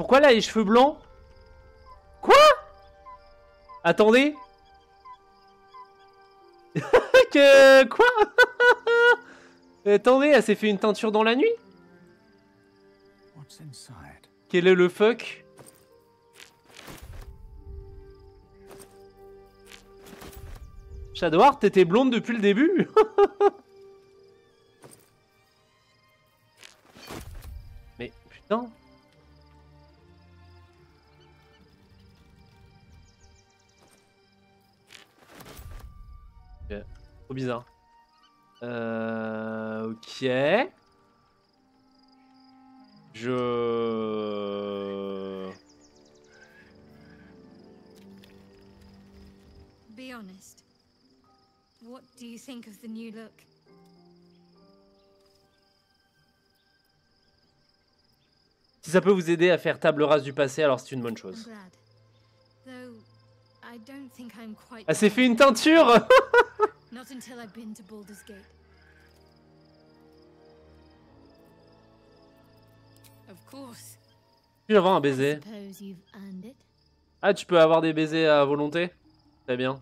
Pourquoi là les cheveux blancs? Quoi? Attendez. Que... Quoi? Attendez, elle s'est fait une teinture dans la nuit? Quel est le fuck? Shadowheart, t'étais blonde depuis le début? Mais putain. Ok. Trop bizarre. Ok. Be honest. What do you think of the new look? Si ça peut vous aider à faire table rase du passé, alors c'est une bonne I'm chose. glad. Though I don't think I'm quite. Elle s'est fait une teinture. Not until I've been to Baldur's Gate. Of course. Tu peux avoir un baiser. I suppose you've earned it. Ah, tu peux avoir des baisers à volonté? Très bien.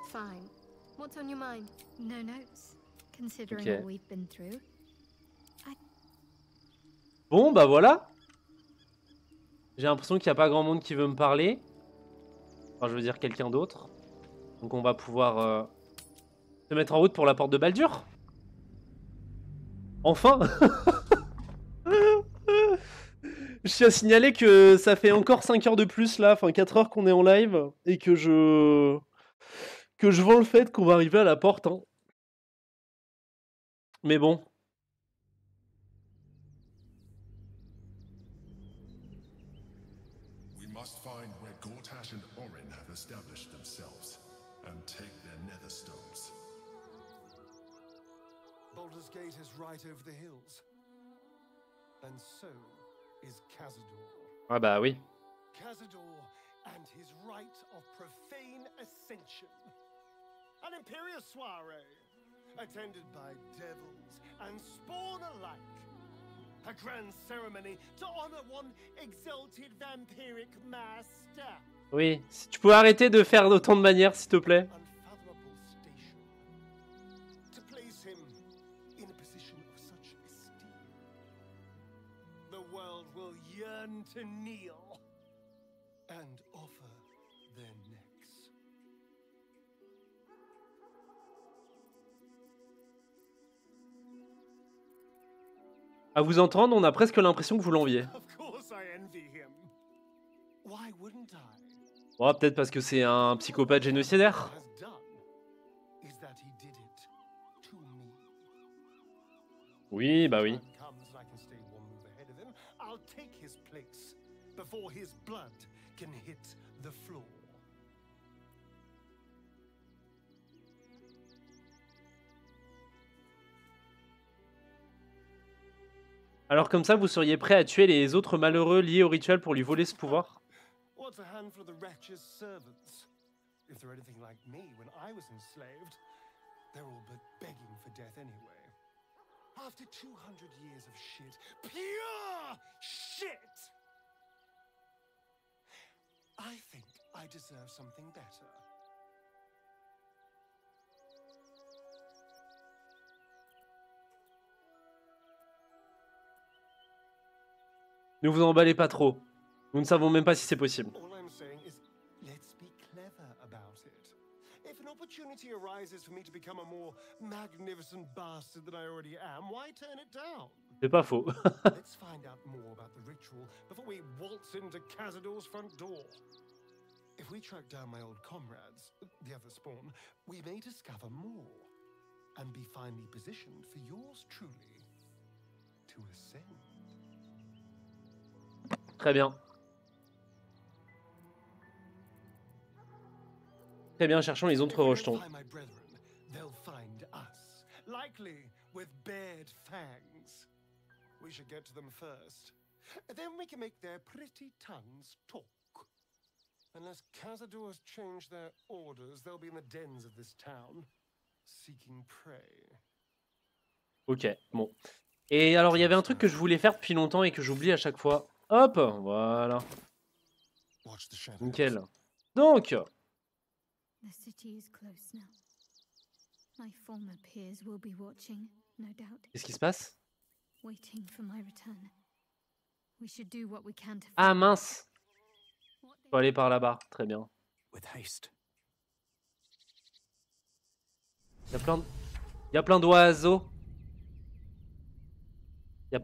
Fine. What's on your mind? No notes, considering Okay. what we've been through. Bon, bah voilà. J'ai l'impression qu'il n'y a pas grand monde qui veut me parler. Enfin, je veux dire quelqu'un d'autre. Donc on va pouvoir se mettre en route pour la porte de Baldur. Enfin. Je tiens à signaler que ça fait encore 5 heures de plus là, enfin 4 heures qu'on est en live. Et que je vends le fait qu'on va arriver à la porte. Hein. Mais bon. and Orin have established themselves and take their nether stones. Baldur's Gate is right over the hills. And so is Cazador. Ah bah oui. Cazador and his rite of profane ascension. An imperial soiree, attended by devils and spawn alike. A grand ceremony to honor one exalted vampiric master. Oui, si tu pouvais arrêter de faire autant de manières, s'il te plaît. Unfathomable station. To place him in a position of such esteem. The world will yearn to kneel and offer their necks. À vous entendre, on a presque l'impression que vous l'enviez. Of course I envy him. Why wouldn't I? Bon, peut-être parce que c'est un psychopathe génocidaire. Has done is that he did it to me. Oui, bah oui. Time comes and I can stay one move ahead of him, I'll take his place before his blood can hit the floor. Alors comme ça, vous seriez prêt à tuer les autres malheureux liés au rituel pour lui voler ce pouvoir? What's a handful of the wretch's servants? If they're anything like me when I was enslaved, they're all but begging for death anyway. After 200 years of shit, pure shit! I think I deserve something better. Ne vous emballez pas trop. Nous ne savons même pas si c'est possible. All I'm saying is, let's be clever about it. If an opportunity arises for me to become a more magnificent bastard than I already am, why turn it down? C'est pas faux. Let's find out more about the ritual before we waltz into Cazador's front door. If we track down my old comrades, the other spawn, we may discover more and be finely positioned for yours truly to ascend. Très bien. Très bien, cherchons les autres rejetons. If they don't find my brethren, they'll find us, likely with bared fangs. We should get to them first. Then we can make their pretty tongues talk. Unless Cazador's changed their orders, they'll be in the dens of this town, seeking prey. Ok, bon. Et alors, il y avait un truc que je voulais faire depuis longtemps et que j'oublie à chaque fois. Hop, voilà. Watch the shadows. Nickel. Donc, The city is close now. My former peers will be watching, no doubt, qu'est-ce qui se passe? waiting for my return. We should do what we can to Ah find mince, what faut aller par là-bas. Très bien. With haste. Il y a plein d'oiseaux. Il y a...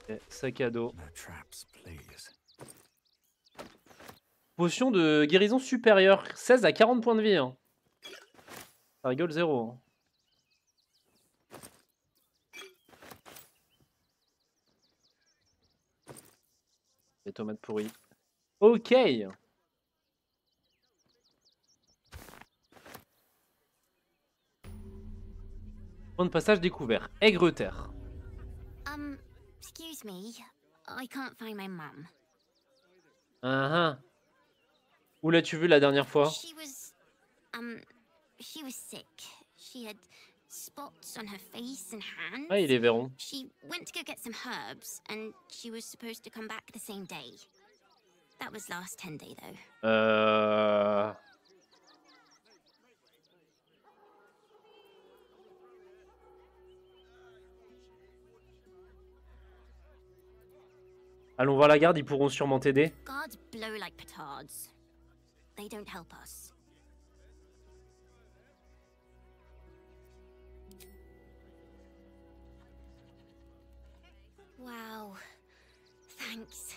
Ok, sac à dos. No traps, please. Potion de guérison supérieure. 16 à 40 points de vie. Hein. Ça rigole zéro. Hein. Les tomates pourries. Ok. Point de passage découvert. Aigre-terre. Excuse me. I can't find my mum. Ah ah. Où l'as-tu vu la dernière fois? She was sick. She had spots on her face and hands. Ah, il est verron. She went to go get some herbs, and she was supposed to come back the same day. That was last 10 day, though. Allons voir la garde, ils pourront sûrement t'aider. Guards blow like petards. They don't help us. Wow. Thanks.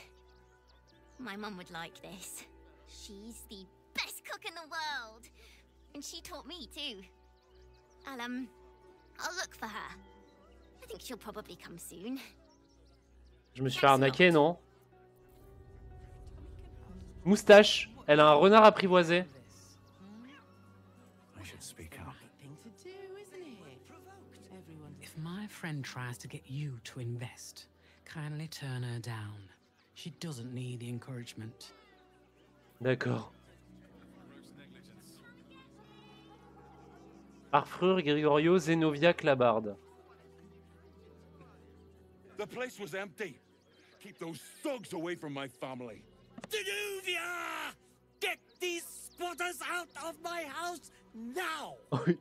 My mum would like this. She's the best cook in the world. And she taught me too. I'll look for her. I think she'll probably come soon. Je me suis fait arnaquer, non? Moustache, elle a un renard apprivoisé. I should speak up. If my friend tries to get you to invest, kindly turn her down. She doesn't need the encouragement. D'accord. Arfrure, Gregorio, Zenobia, Clabarde. The place was empty. Keep those thugs away from my family. Denuvia! Get these squatters out of my house now!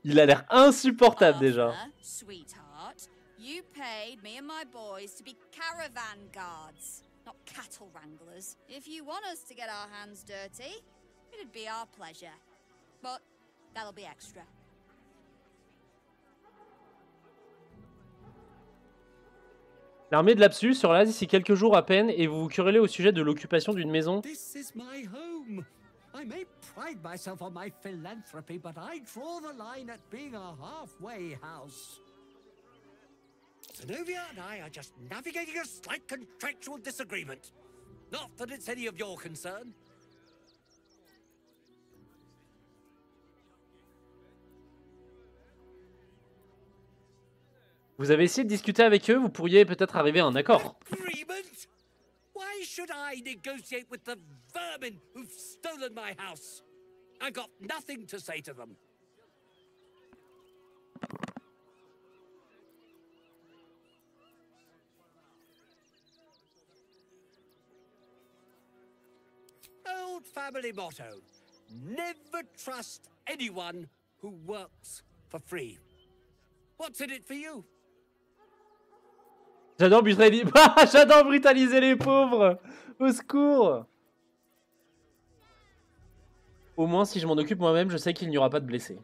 Il a l'air insupportable déjà. Arthur, sweetheart, you paid me and my boys to be caravan guards, not cattle wranglers. If you want us to get our hands dirty, it'd be our pleasure. But that'll be extra. L'armée de l'Absu sera là d'ici quelques jours à peine et vous vous querellez au sujet de l'occupation d'une maison. This is my home. I may pride myself on my philanthropy, but I draw the line at being a halfway house. Zenobia and I are just navigating a slight contractual disagreement. Not that it's any of your concern. Vous avez essayé de discuter avec eux, vous pourriez peut-être arriver à un accord. Agreement? Why should I negotiate with the vermin who've stolen my house? I got nothing to say to them. Old family motto. Never trust anyone who works for free. What's in it for you? J'adore brutaliser... J'adore brutaliser les pauvres. Au secours. Au moins, si je m'en occupe moi-même, je sais qu'il n'y aura pas de blessés.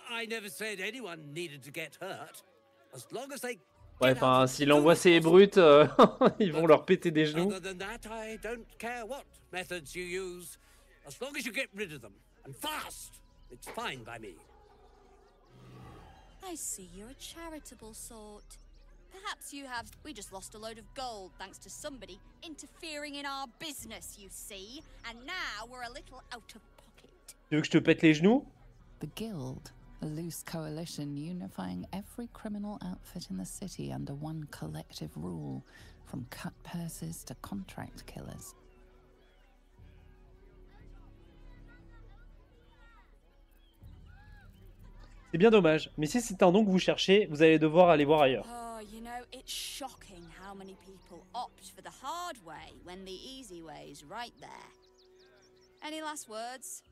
I never said anyone needed to get hurt. As long as they Ouais, enfin, s'il envoie ces brutes, ils vont leur péter des genoux. Other than that, I don't care what methods you use. As long as you get rid of them, and fast, it's fine by me. I see you're a charitable sort. Perhaps you have... We just lost a load of gold thanks to somebody interfering in our business, you see. And now we're a little out of pocket. Tu veux que je te pète les genoux? The Guild, a loose coalition unifying every criminal outfit in the city under one collective rule, from cut purses to contract killers. C'est bien dommage. Mais si c'est un don que vous cherchez, vous allez devoir aller voir ailleurs. Oh, you know, it's shocking how many people opt for the hard way when the easy way is right there. Any last words?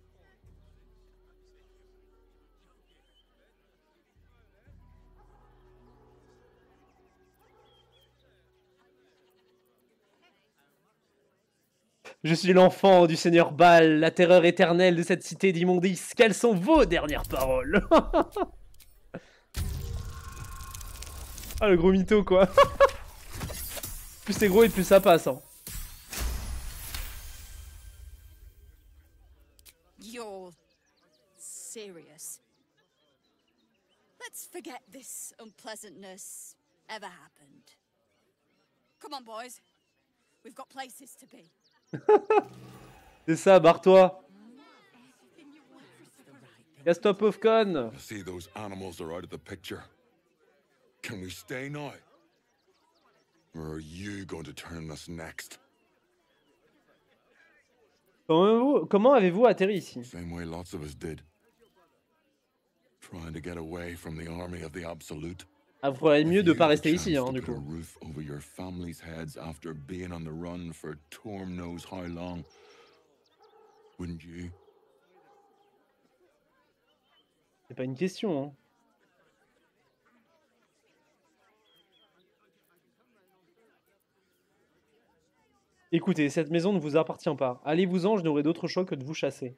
Je suis l'enfant du Seigneur Baal, la terreur éternelle de cette cité d'immondices. Quelles sont vos dernières paroles? Ah, le gros mytho, quoi. Plus c'est gros et plus ça passe. Hein. You're serious. Let's forget this unpleasantness ever happened. Come on, boys. We've got places to be. C'est ça, barre-toi. Casse-toi, pauvre conne. I see those animals are out of the picture. Can we stay now? Or are you going to turn us next? Comment avez-vous atterri ici? Same way lots of us did. Trying to get away from the army of the Absolute. Ah, vous ferez mieux de pas rester ici, hein, du coup. Roof over your family's heads after being on the run for Torm knows how long. Wouldn't you? C'est pas une question, hein. Écoutez, cette maison ne vous appartient pas. Allez-vous-en, je n'aurai d'autre choix que de vous chasser.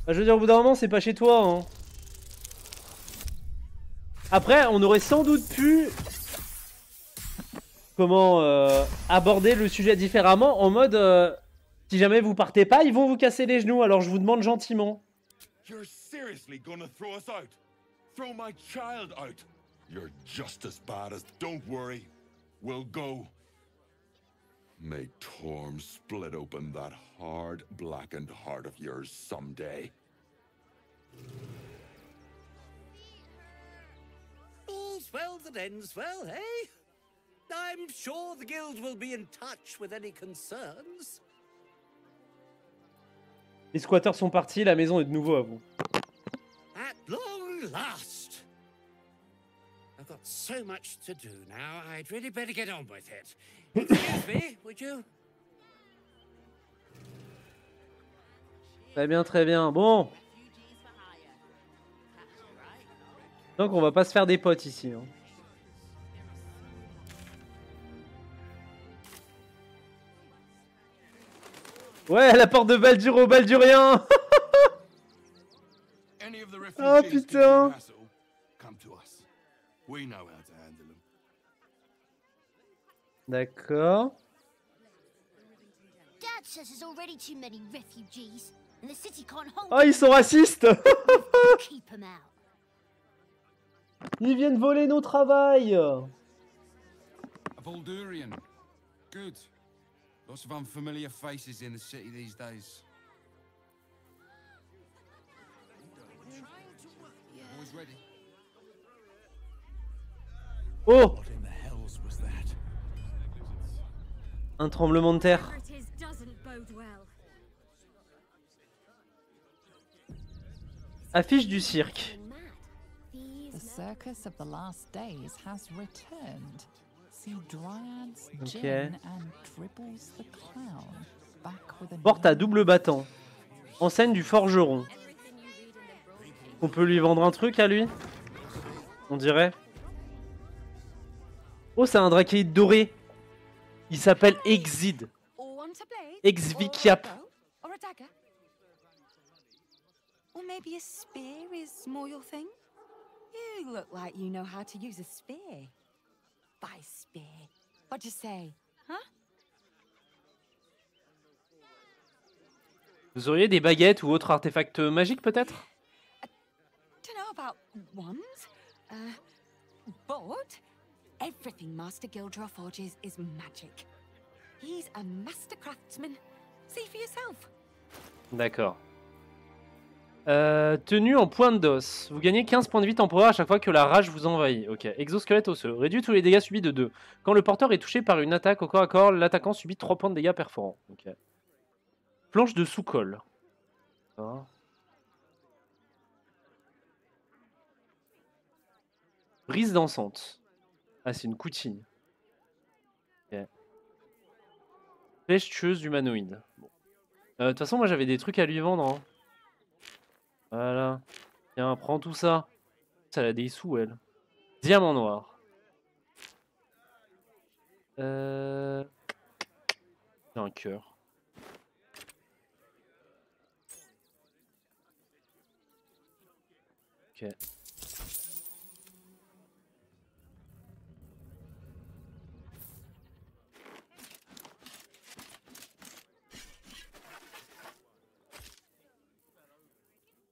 Bah, je veux dire, au bout d'un moment, c'est pas chez toi, hein. Après, on aurait sans doute pu... Comment aborder le sujet différemment, en mode... si jamais vous partez pas, ils vont vous casser les genoux, alors je vous demande gentiment. You're seriously gonna throw us out? Throw my child out? You're just as bad as... Don't worry. We'll go. May Torm split open that hard, blackened heart of yours someday. All's well that ends well, eh? I'm sure the guild will be in touch with any concerns. Les squatteurs sont partis, la maison est de nouveau à vous. At long last. I've got so much to do now, I'd really better get on with it. Excuse me, would you? Très bien, très bien. Bon. Donc on va pas se faire des potes ici. Hein. Ouais, la porte de Baldur au Baldurien. Oh putain. D'accord. Dad says there's already too many refugees, and the city can't hold. Oh, ils sont racistes. Keep them out. Ils viennent voler nos travails. A Baldurian. Good. Lots of unfamiliar faces in the city these days. Always ready. Oh! Un tremblement de terre. Affiche du cirque. The circus of the last days has returned. See dryads, Jinn, and Dribbles the clown. Back with a Porte à double battant. Enseigne du forgeron. On peut lui vendre un truc à lui? On dirait. Oh, c'est un drakeïde doré. Il s'appelle Exid. Exvikiap. Or maybe a spear is more your thing? You look like you know how to use a spear. By spear. What'd you say? Huh? Vous auriez des baguettes ou autres artefacts magiques peut-être? Don't know about wands. But everything Master Gildra forges is magic. He's a master craftsman. See for yourself. D'accord. Tenue en pointe d'os. Vous gagnez 15 points de vie temporaire à chaque fois que la rage vous envahit. Ok. Exosquelette osseux. Réduit tous les dégâts subis de 2. Quand le porteur est touché par une attaque au corps à corps, l'attaquant subit 3 points de dégâts perforants. Ok. Planche de sous-colle. D'accord. Brise dansante. Ah, c'est une coutine. Ok. Flèche tueuse humanoïde. Bon. De toute façon, moi j'avais des trucs à lui vendre. Hein. Voilà. Tiens, prends tout ça. Ça a des sous, elle. Diamant noir. J'ai un cœur. Ok.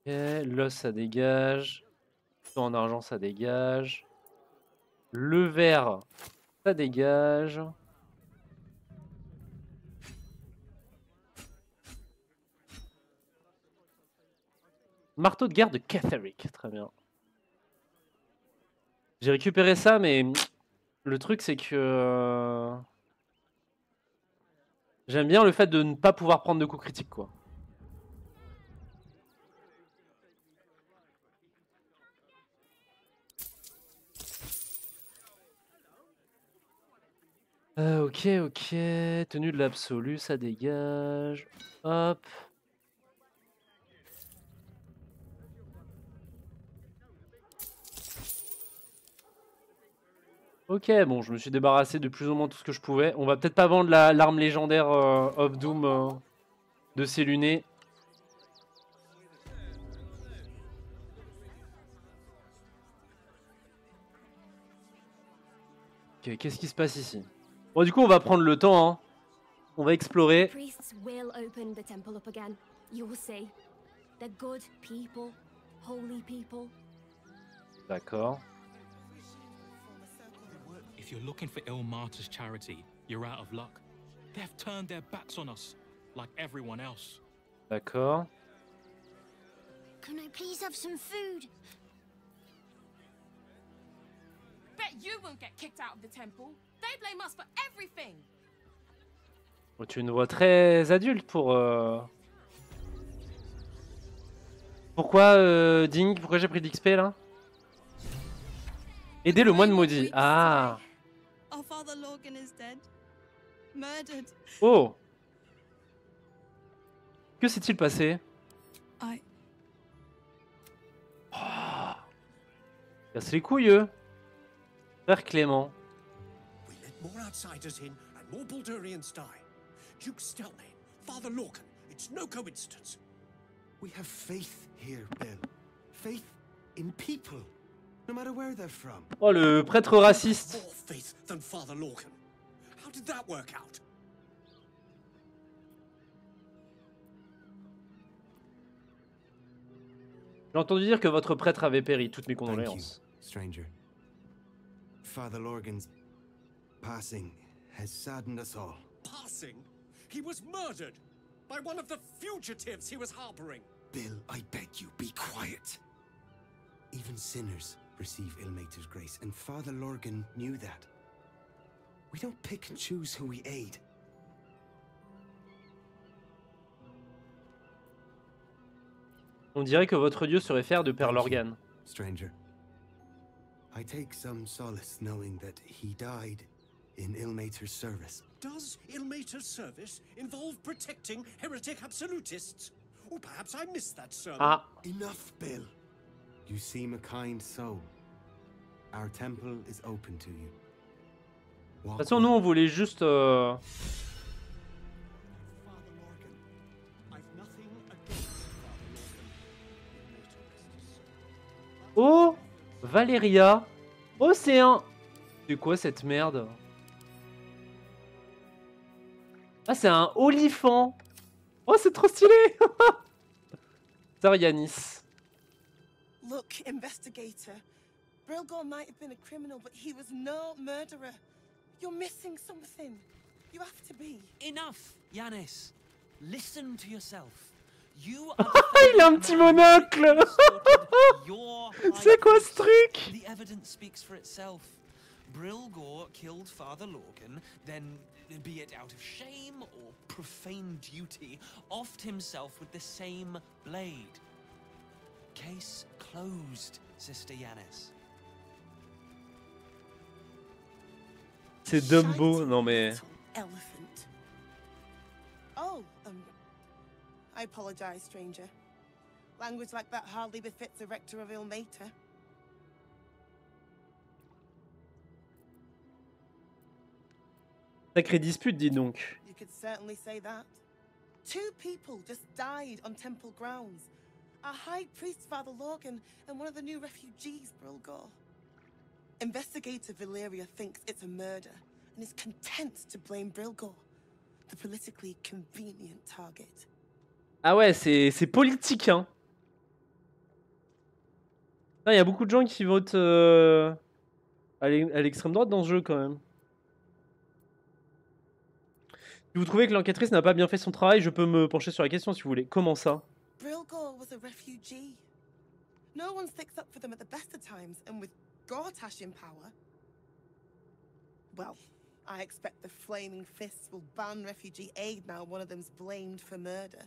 Ok, l'os ça dégage. Tout en argent ça dégage. Le vert ça dégage. Marteau de guerre de Catherick, très bien. J'ai récupéré ça, mais le truc c'est que j'aime bien le fait de ne pas pouvoir prendre de coups critiques, quoi. Ok, ok. Tenue de l'absolu, ça dégage. Hop. Ok, bon, je me suis débarrassé de plus ou moins tout ce que je pouvais. On va peut-être pas vendre l'arme légendaire of Doom de ces lunets. Ok, qu'est-ce qui se passe ici? Bon, du coup, on va prendre le temps, hein. On va explorer. Priests will open the temple up again. You will see. They're good people, holy people. D'accord. If you're looking for Ilmater's charity, you're out of luck. They've turned their backs on us, like everyone else. D'accord. Can I please have some food? Bet you won't get kicked out of the temple. They blame us for everything. Oh, tu as une voix très adulte pour... Pourquoi, Ding? Pourquoi j'ai pris d'XP là? Aider le moine maudit. Ah. Our father Lorgan is dead. Murdered. Oh. Que s'est-il passé? Oh. Casse les couilles, eux. Frère Clément. We let more outsiders in and more Baldurians die. Duke Stelmane, Father Lorcan, it's no coincidence. We have faith here, Bill. Faith in people, no matter where they're from. Oh, le prêtre raciste. More faith than Father Lorcan. How did that work out? J'ai entendu dire que votre prêtre avait péri. Toutes mes condoléances. Stranger. Father Lorgan's passing has saddened us all. Passing? He was murdered by one of the fugitives he was harboring. Bill, I beg you, be quiet. Even sinners receive Ilmater's grace, and Father Lorgan knew that. We don't pick and choose who we aid. On dirait que votre dieu serait fier de Père Lorgan. Stranger. I take some solace knowing that he died in Ilmater's service. Does Ilmater's service involve protecting heretic absolutists? Or perhaps I missed that sermon. Ah. Enough, Bill. You seem a kind soul. Our temple is open to you. De toute façon, nous, on voulait juste... Oh, Valéria. Océan. C'est quoi cette merde? Ah, c'est un olifant. Oh, c'est trop stylé. Tarianis. Look, investigator. Brilgor might have been a criminal, but he was no murderer. You're missing something. You have to be. Enough, Yanis. Listen to yourself. You Il a un petit monocle. C'est quoi ce truc? The evidence speaks for itself. Brilgor killed Father Lorcan, then be it out of shame or profane duty, offed himself with the same blade. Case closed, Sister Yanis. C'est Dumbo, non mais... Elephant. Oh, I apologize, stranger. Language like that hardly befits a rector of Ilmater. Sacrée dispute, dis donc. You could certainly say that. 2 people just died on temple grounds. Our High Priest, Father Logan, and one of the new refugees, Brilgor. Investigator Valeria thinks it's a murder, and is content to blame Brilgor, the politically convenient target. Ah ouais, c'est politique, hein. Il y a beaucoup de gens qui votent à l'extrême droite dans ce jeu, quand même. Si vous trouvez que l'enquêtrice n'a pas bien fait son travail, je peux me pencher sur la question si vous voulez. Comment ça? Brilgor was a refugee. No one sticks up for them at the best of times, and with Gortash in power, well, I expect the Flaming Fists will ban refugee aid now one of them's blamed for murder.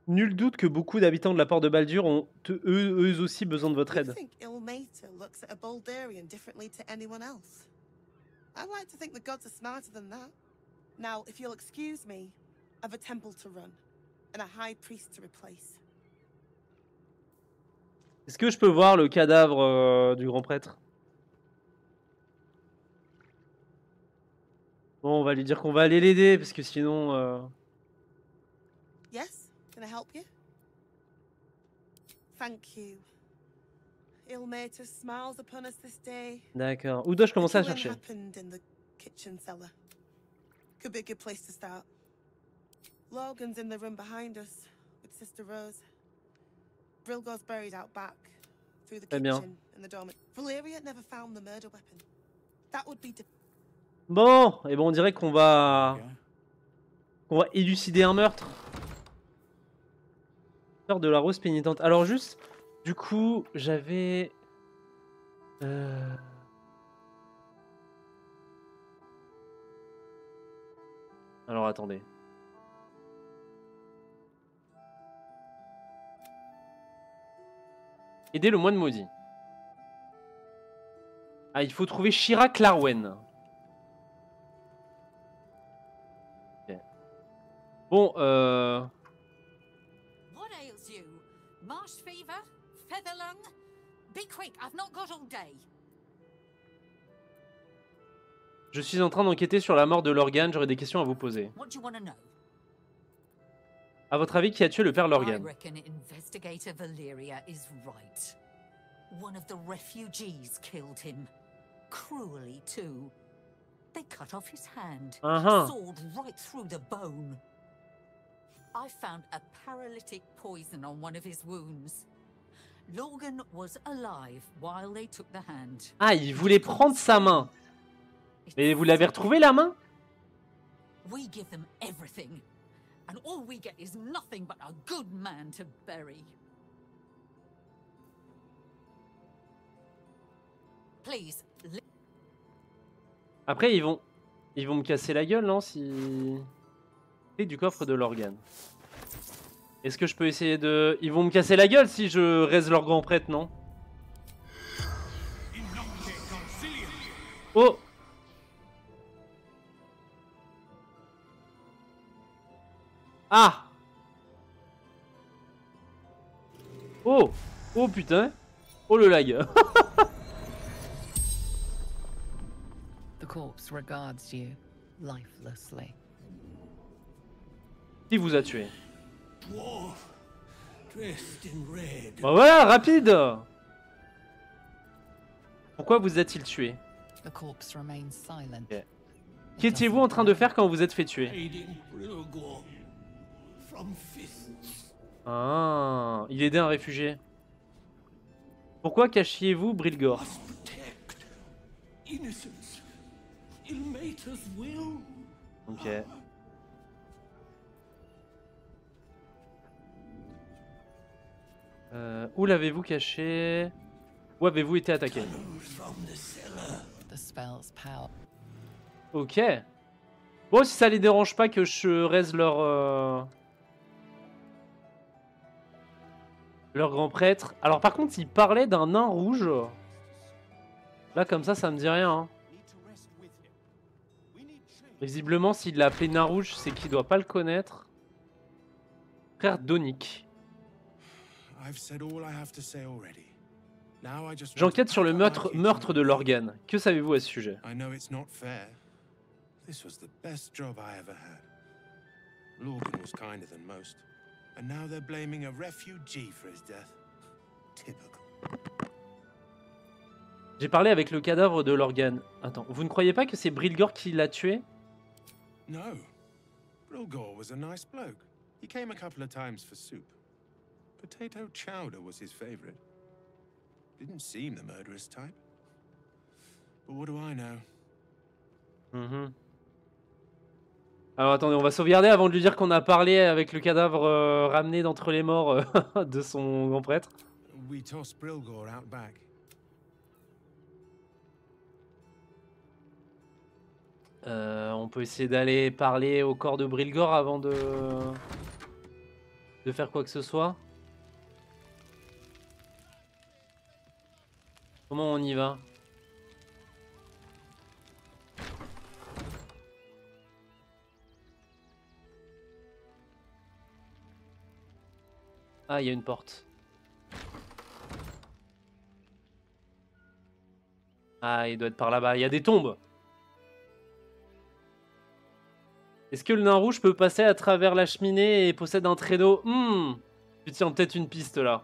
Nul doute que beaucoup d'habitants de la Porte de Baldur ont eux aussi besoin de votre aide. I think Ilmater looks at a Baldurian differently to anyone else. I like to think the gods are smarter than that. Now, if you'll excuse me, I've a temple to run, and a high priest to replace. Est-ce que je peux voir le cadavre du grand prêtre? Bon, on va lui dire qu'on va aller l'aider, parce que sinon... Yes? Can I help you? Thank you. Ilmater smiles upon us this day. D'accord. Où dois-je commencer à chercher? Happened in the kitchen cellar. Could be a good place to start. Logan's in the room behind us with Sister Rose. Brilgor's buried out back through the kitchen and the dormant. Valeria never found the murder weapon. That would be. Bon, et bon, on dirait qu'on va élucider un meurtre. De la rose pénitente. Alors juste, du coup, j'avais... Alors attendez. Aider le moine maudit. Ah, il faut trouver Shira Clarwen. Okay. Bon, Marsh fever? Feather lung? Be quick, I've not got all day. Je suis en train d'enquêter sur la mort de Lorgan, j'aurais des questions à vous poser. What do you want to know? À votre avis, qui a tué le père Lorgan? I reckon Investigator Valeria is right. One of the refugees killed him. Cruelly, too. They cut off his hand, sawed right through the bone. I found a paralytic poison on one of his wounds. Logan was alive while they took the hand. Ah, il voulait prendre sa main. Mais vous l'avez retrouvé la main? We give them everything, and all we get is nothing but a good man to bury. Please. Après, ils vont me casser la gueule, non, si... Et du coffre de Lorgan. Est-ce que je peux essayer de... Ils vont me casser la gueule si je raise leur grand prêtre, non? Oh! Ah! Oh! Oh putain! Oh le lag! The corpse regards you lifelessly. Qui vous a tué? Dwarf, dressed in red. Bah voilà, rapide! Pourquoi vous a-t-il tué? The corpse remains silent. Okay. Qu'étiez-vous en train de faire quand vous êtes fait tuer? Ah, il aidait un réfugié. Pourquoi cachiez-vous Brilgor? Ok. Où l'avez-vous caché? Où avez-vous été attaqué? Ok. Bon, si ça les dérange pas que je raise leur grand prêtre. Alors par contre, il parlait d'un nain rouge. Là, comme ça me dit rien. Hein. Visiblement, s'il l'a appelé nain rouge, c'est qu'il doit pas le connaître. Frère Donic. J'enquête sur le meurtre de Lorgan. Que savez-vous à ce sujet? This was the best job I ever had. Lorgan was kinder than most, and now they're blaming a refugee for his death. Typical. J'ai parlé avec le cadavre de Lorgan. Attends, vous ne croyez pas que c'est Brilgor qui l'a tué? No. Brilgor was a nice bloke. He came a couple of times for soup. Potato chowder was his favorite. Didn't seem the murderous type. But what do I know? Alors attendez, on va sauvegarder avant de lui dire qu'on a parlé avec le cadavre ramené d'entre les morts de son grand prêtre. We tossed Brilgor out back. On peut essayer d'aller parler au corps de Brilgor avant de faire quoi que ce soit. Comment on y va? Ah, il y a une porte. Ah, il doit être par là-bas. Il y a des tombes. Est-ce que le nain rouge peut passer à travers la cheminée et possède un traîneau? Tu tiens peut-être une piste là.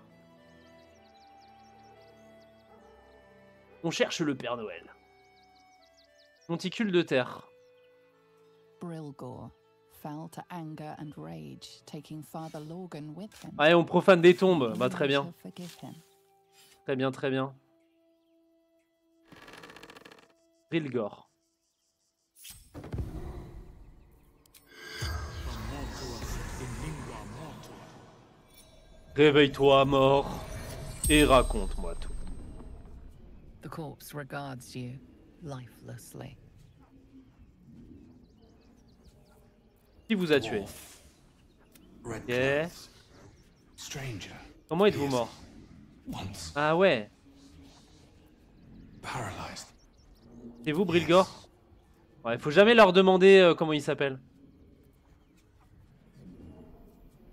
On cherche le Père Noël. Monticule de terre. Brilgor fell to anger and rage, taking Father Lorgan with him. Allez, on profane des tombes. Bah très bien. Très bien, très bien. Brilgor. Réveille-toi, mort, et raconte-moi tout. The corpse regards you lifelessly. Qui vous a tué? Ok. Comment êtes-vous mort? Ah ouais. C'est vous, Brilgor? Ouais, faut jamais leur demander comment ils s'appellent.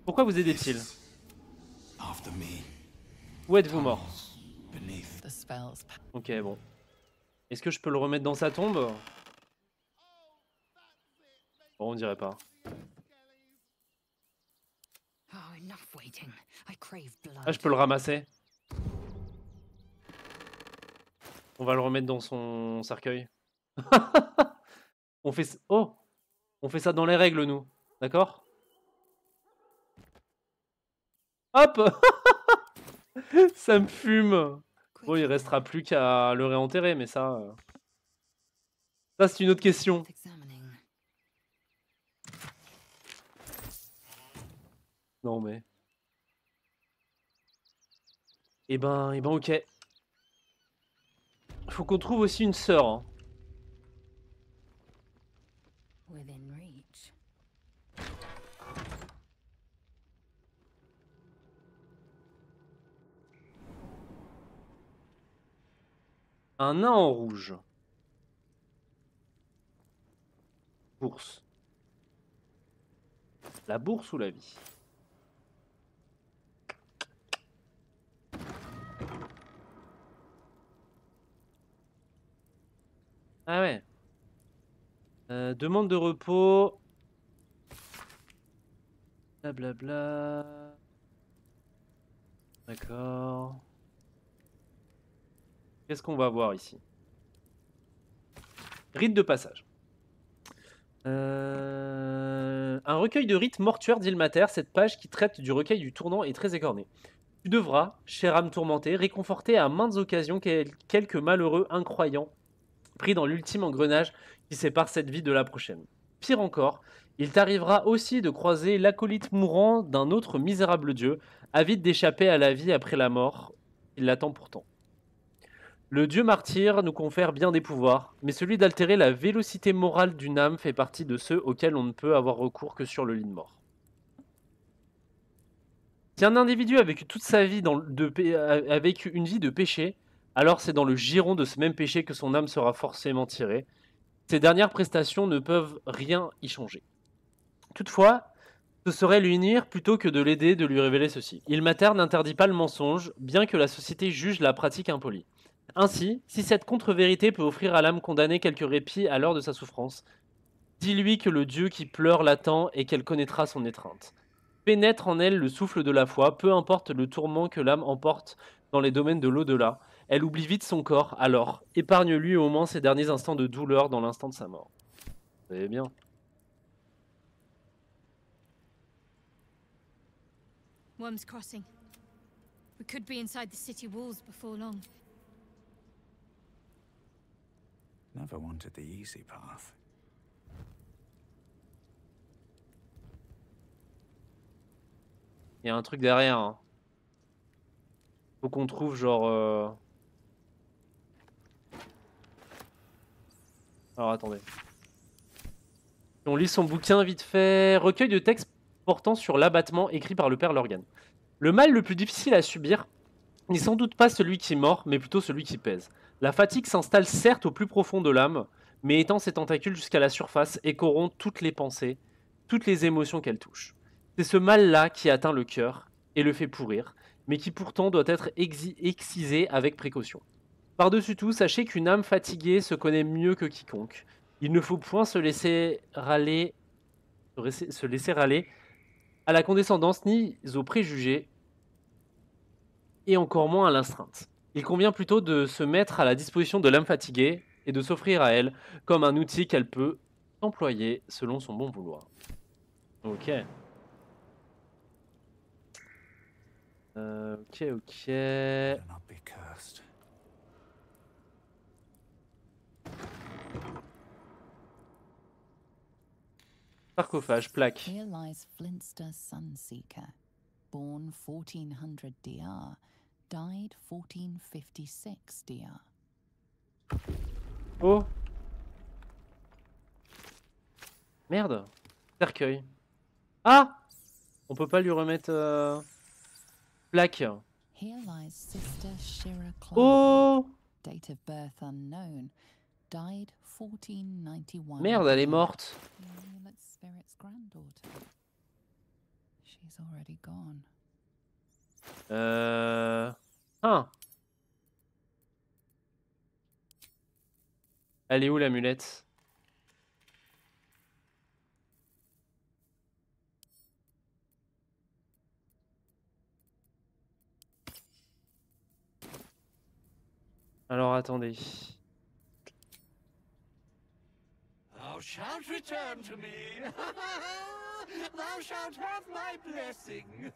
Pourquoi vous aidait-il? Où êtes-vous mort? Ok, bon. Est-ce que je peux le remettre dans sa tombe? Bon, on dirait pas. Ah, je peux le ramasser. On va le remettre dans son cercueil. On fait... Oh! On fait ça dans les règles, nous. D'accord? Hop! Ça me fume. Bon, il restera plus qu'à le réenterrer, mais ça... Ça, c'est une autre question. Non, mais... Eh ben, ok. Faut qu'on trouve aussi une sœur. Hein. Un nain en rouge. Bourse. La bourse ou la vie? Ah ouais. Demande de repos. Blablabla. D'accord. Qu'est-ce qu'on va voir ici? Rite de passage. Un recueil de rites mortuaires d'Ilmater. Cette page qui traite du recueil du tournant est très écornée. Tu devras, chère âme tourmentée, réconforter à maintes occasions quelques malheureux incroyants pris dans l'ultime engrenage qui sépare cette vie de la prochaine. Pire encore, il t'arrivera aussi de croiser l'acolyte mourant d'un autre misérable dieu, avide d'échapper à la vie après la mort. Il l'attend pourtant. Le dieu martyr nous confère bien des pouvoirs, mais celui d'altérer la vélocité morale d'une âme fait partie de ceux auxquels on ne peut avoir recours que sur le lit de mort. Si un individu a vécu toute sa vie avec une vie de péché, alors c'est dans le giron de ce même péché que son âme sera forcément tirée. Ces dernières prestations ne peuvent rien y changer. Toutefois, ce serait lui nuire plutôt que de l'aider de lui révéler ceci. Ilmater n'interdit pas le mensonge, bien que la société juge la pratique impolie. Ainsi, si cette contre-vérité peut offrir à l'âme condamnée quelques répits à l'heure de sa souffrance, dis-lui que le Dieu qui pleure l'attend et qu'elle connaîtra son étreinte. Pénètre en elle le souffle de la foi, peu importe le tourment que l'âme emporte dans les domaines de l'au-delà. Elle oublie vite son corps, alors épargne-lui au moins ses derniers instants de douleur dans l'instant de sa mort. Vous savez bien. Worm's Crossing. We could be inside the city walls before long. Never wanted the easy path. Il y a un truc derrière. Hein. Faut qu'on trouve genre... Alors attendez. On lit son bouquin vite fait. Recueil de textes portant sur l'abattement écrit par le père Lorgan. Le mal le plus difficile à subir n'est sans doute pas celui qui mord, mais plutôt celui qui pèse. La fatigue s'installe certes au plus profond de l'âme, mais étend ses tentacules jusqu'à la surface et corrompt toutes les pensées, toutes les émotions qu'elle touche. C'est ce mal-là qui atteint le cœur et le fait pourrir, mais qui pourtant doit être excisé avec précaution. Par-dessus tout, sachez qu'une âme fatiguée se connaît mieux que quiconque. Il ne faut point se laisser râler à la condescendance ni aux préjugés, et encore moins à l'astreinte. Il convient plutôt de se mettre à la disposition de l'âme fatiguée et de s'offrir à elle comme un outil qu'elle peut employer selon son bon vouloir. Ok. Ok. Sarcophage, plaque. Here lies Flintster Sunseeker, born 1400 DR, died 1456 DR. Oh. Merde. Cercueil. Ah. On peut pas lui remettre... plaque. Here lies Sister Shira Clark. Oh. Date of birth unknown. Died 1491. Merde, elle est morte. Spirit's granddaughter. She's already gone. Ah. Elle est où l'amulette? Alors attendez. Thou shalt return to me. Thou shalt have my blessing.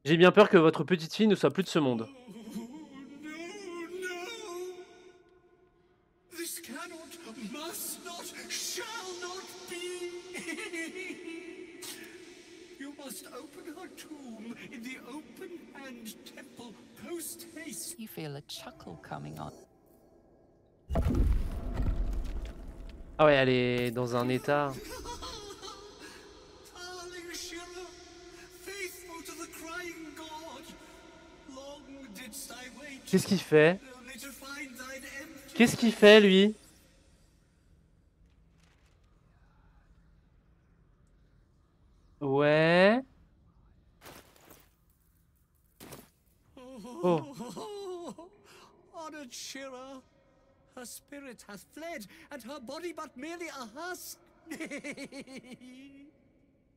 J'ai bien peur que votre petite fille ne soit plus de ce monde. This cannot, must not, shall not be. You must open her tomb in the open-hand temple post-haste. You feel a chuckle coming on. Ah ouais, elle est dans un état... Qu'est-ce qu'il fait? Qu'est-ce qu'il fait, lui? Ouais. Oh. Honored Shira, her spirit hath fled, and her body but merely a husk.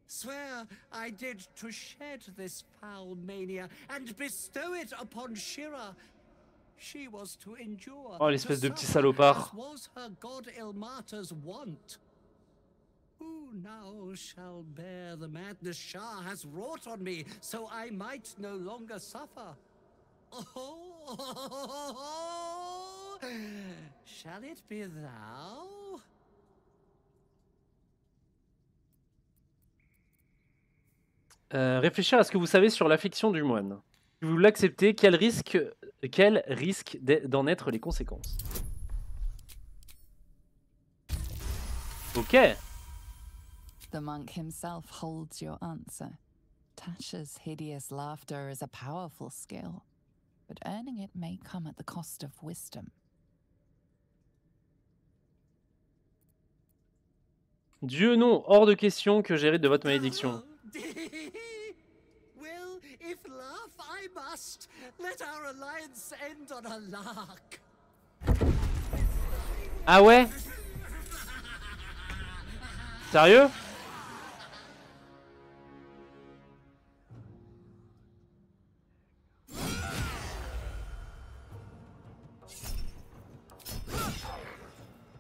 Swear I did to shed this foul mania and bestow it upon Shira. She was to endure. Oh, l'espèce de petit salopard. As was her god Ilmater's wont. Who now shall bear the madness Shah has wrought on me, so I might no longer suffer? Oh, shall it be thou? Réfléchir à ce que vous savez sur l'affliction du moine. Si vous l'acceptez, quel risque d'en être les conséquences? Ok. The monk himself holds your answer. Tasha's hideous laughter is a powerful skill, but earning it may come at the cost of wisdom. Dieu non, hors de question que j'hérite de votre malédiction. Well, if laugh I must, let our alliance end on a lark. Ah ouais? Sérieux?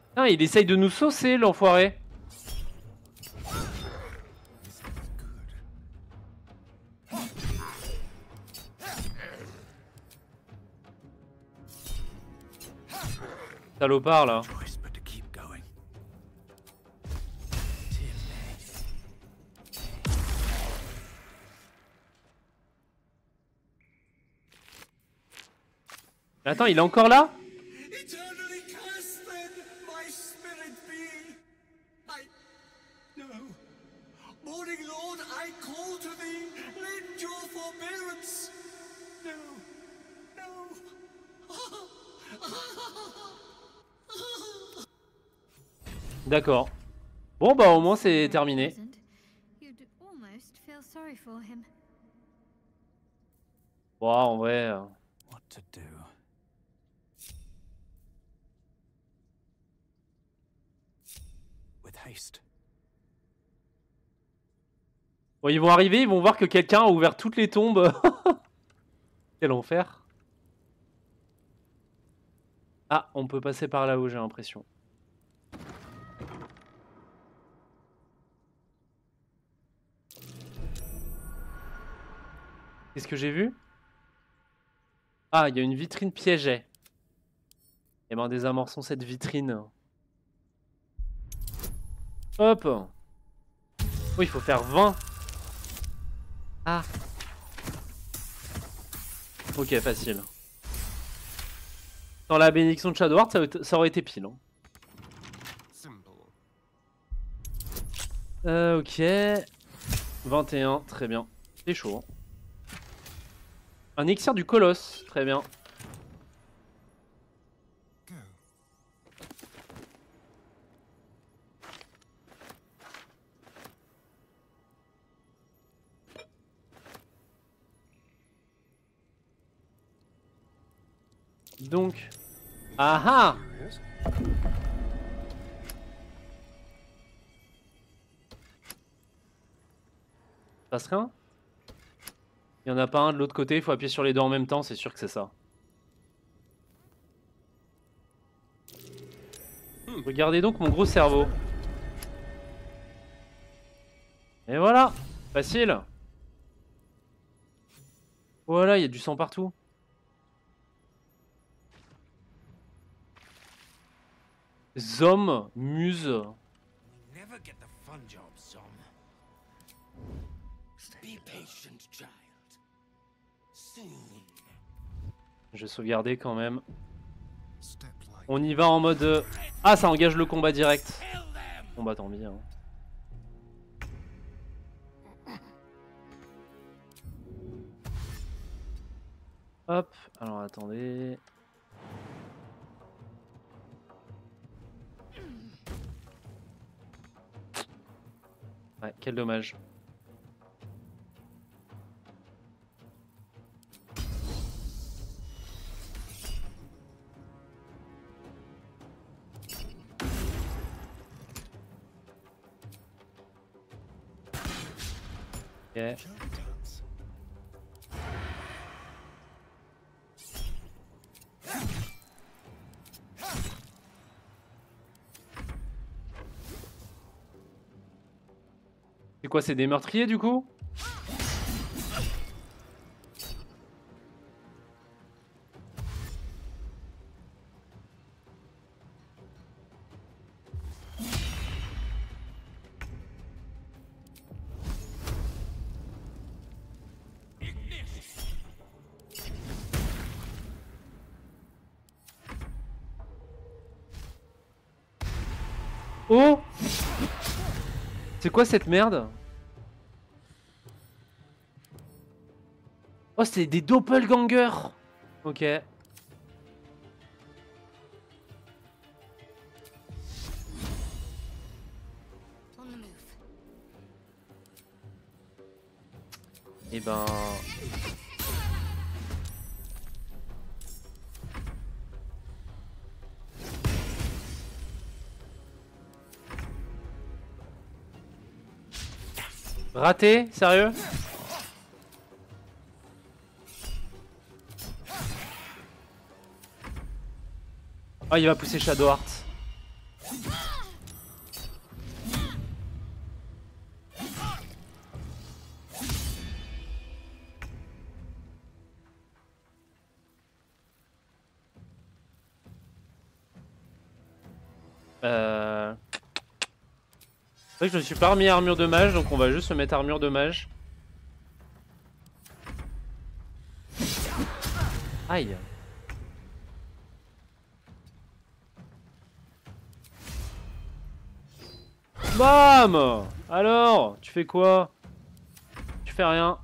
Putain, il essaye de nous saucer, l'enfoiré. Salopard là. Attends, il est encore là? Eternally cursed then, my spirit be. No. Morning Lord, I call to thee, lend your forbearance. No. D'accord. Bon bah au moins c'est terminé. You'd almost feel sorry for him. Bon, en vrai. What to do? With haste. Bon, ils vont arriver, ils vont voir que quelqu'un a ouvert toutes les tombes. Quel enfer. Ah, on peut passer par là-haut, j'ai l'impression. Qu'est-ce que j'ai vu? Ah, il y a une vitrine piégée. Eh ben, désamorçons cette vitrine. Hop. Oh, il faut faire 20. Ah. Ok, facile. Dans la bénédiction de Shadowheart, ça aurait été pile. Hein. Ok. 21, très bien. C'est chaud. Hein. Un élixir du colosse, très bien. Donc, ah ah, passe rien. Il y en a pas un de l'autre côté, il faut appuyer sur les deux en même temps, c'est sûr que c'est ça. Regardez donc mon gros cerveau. Et voilà, facile. Voilà, il y a du sang partout. Zom, muse. Never get the fun job, Zom. Be patient, child. Soon. Je vais sauvegarder quand même. On y va en mode... Ah, ça engage le combat direct. Bon bah tant bien. Hop, alors attendez... Ouais, quel dommage. Ok. C'est quoi, c'est des meurtriers du coup? Oh! C'est quoi cette merde? Oh, c'est des doppelgangers! Ok. Et ben... Raté? Sérieux? Oh, il va pousser Shadow Heart. C'est vrai que je ne suis pas remis armure de mage, donc on va juste se mettre armure de mage. Aïe. Bam! Alors, tu fais quoi? Tu fais rien.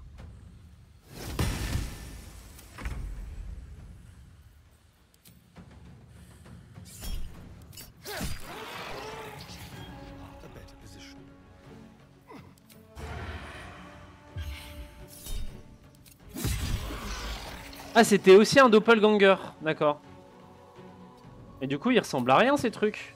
Ah, c'était aussi un doppelganger, d'accord. Et du coup, il ressemble à rien ces trucs.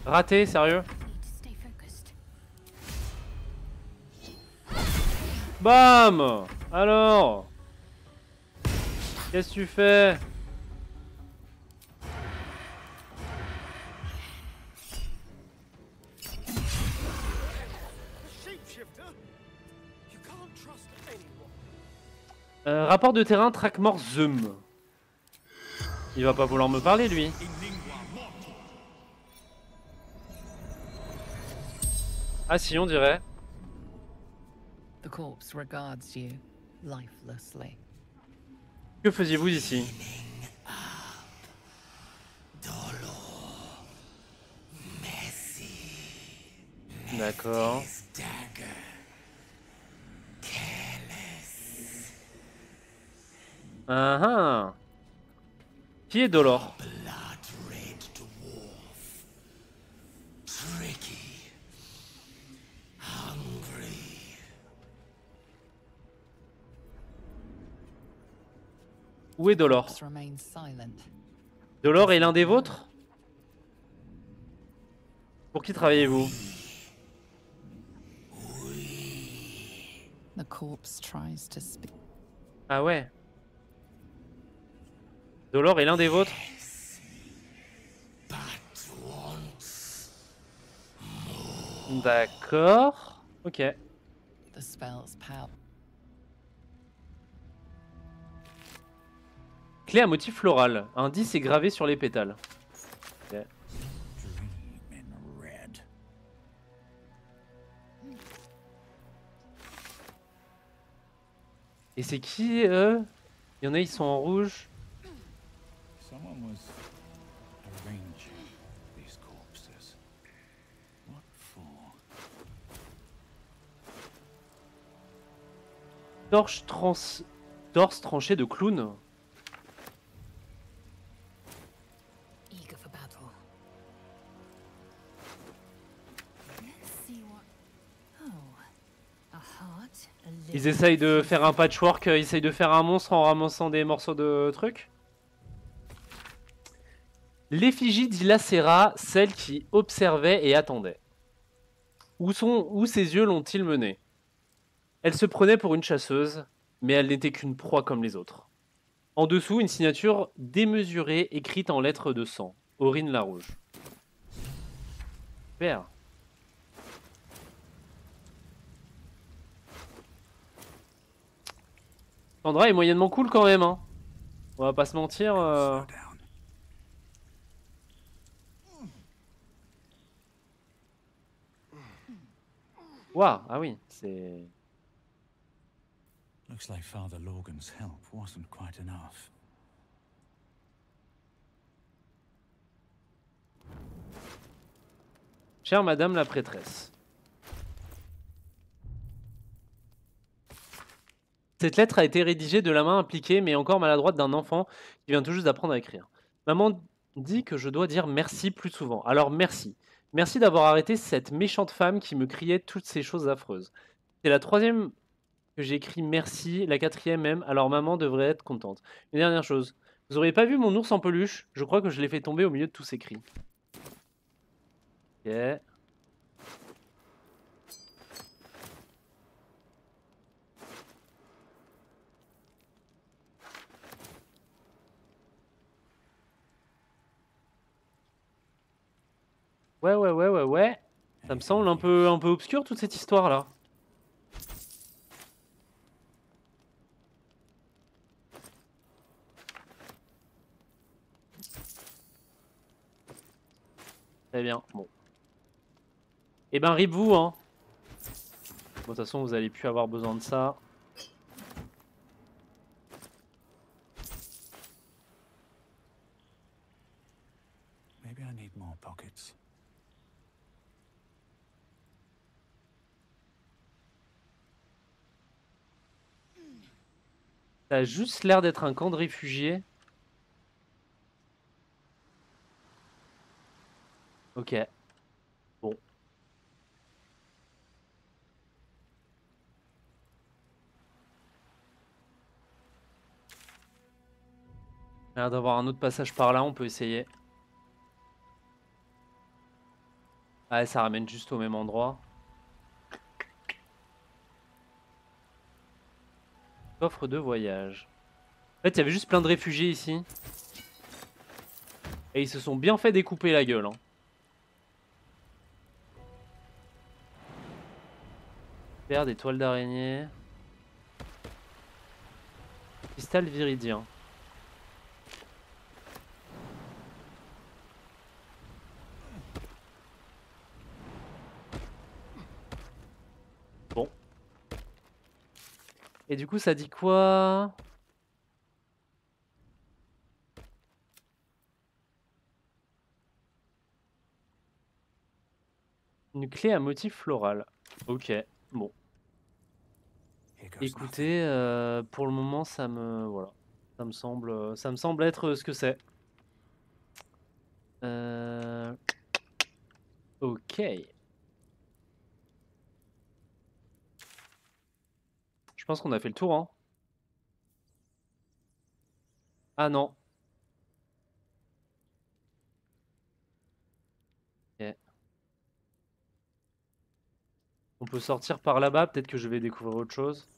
Raté, sérieux? Bam! Alors? Qu'est-ce que tu fais? Rapport de terrain, Trackmore Zoom. Il va pas vouloir me parler, lui. Ah si, on dirait. The corpse regards you lifelessly. Que faisiez-vous ici? D'accord. Ah. Qui est Dolor? Où est Dolor? Dolor est l'un des vôtres? Pour qui travaillez-vous? Ah ouais. Dolor est l'un des vôtres? D'accord. Ok. Clé à motif floral. Un 10 est gravé sur les pétales. Okay. Et c'est qui eux? Il y en a, ils sont en rouge. Torse tranché de clown. Ils essayent de faire un patchwork, ils essayent de faire un monstre en ramassant des morceaux de trucs. L'effigie d'Ilacera, celle qui observait et attendait. Où ses yeux l'ont-ils mené? Elle se prenait pour une chasseuse, mais elle n'était qu'une proie comme les autres. En dessous, une signature démesurée écrite en lettres de sang. Aurine la Rouge. Super. Sandra est moyennement cool quand même, hein. On va pas se mentir. Waouh, ah oui, c'est... Looks like Father Logan's help wasn't quite enough. Chère Madame la prêtresse. Cette lettre a été rédigée de la main impliquée, mais encore maladroite d'un enfant qui vient tout juste d'apprendre à écrire. Maman dit que je dois dire merci plus souvent. Alors merci. Merci d'avoir arrêté cette méchante femme qui me criait toutes ces choses affreuses. C'est la 3e que j'ai écrit merci, la 4e même, alors maman devrait être contente. Une dernière chose. Vous auriez pas vu mon ours en peluche? Je crois que je l'ai fait tomber au milieu de tous ces cris. Ok. Ouais. Ça me semble un peu obscur toute cette histoire là. Très bien, bon. Eh ben rip vous hein. Bon, de toute façon vous allez plus avoir besoin de ça. Maybe I need more pockets. Ça a juste l'air d'être un camp de réfugiés. Ok. Bon. Il a l'air d'avoir un autre passage par là, on peut essayer. Ah, ça ramène juste au même endroit. Coffre de voyage. En fait, il y avait juste plein de réfugiés ici. Et ils se sont bien fait découper la gueule. Hein. Faire des toiles d'araignée. Cristal viridien. Bon. Et du coup, ça dit quoi? Une clé à motif floral. Ok, bon. Écoutez, pour le moment, ça me voilà, ça me semble être ce que c'est. Ok. Je pense qu'on a fait le tour, hein. Ah non. Ok. On peut sortir par là-bas, peut-être que je vais découvrir autre chose.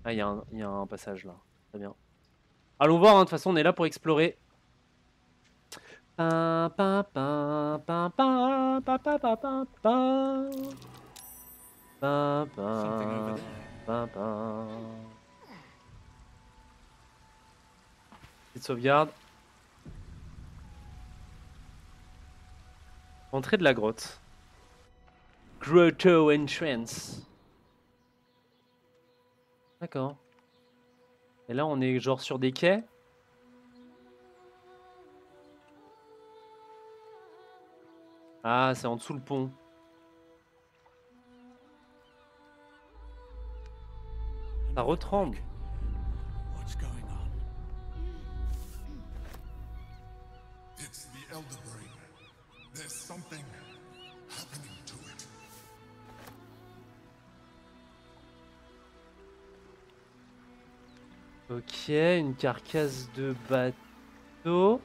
Ah, il y a un passage là. Très bien. Allons voir, hein. De toute façon, on est là pour explorer. Petite sauvegarde. Entrée de la grotte. Grotto Entrance. D'accord. Et là, on est genre sur des quais. Ah, c'est en dessous le pont. Ça retremble. What's going on? It's the Elder Brain. There's something happening to it. Ok, une carcasse de bateau.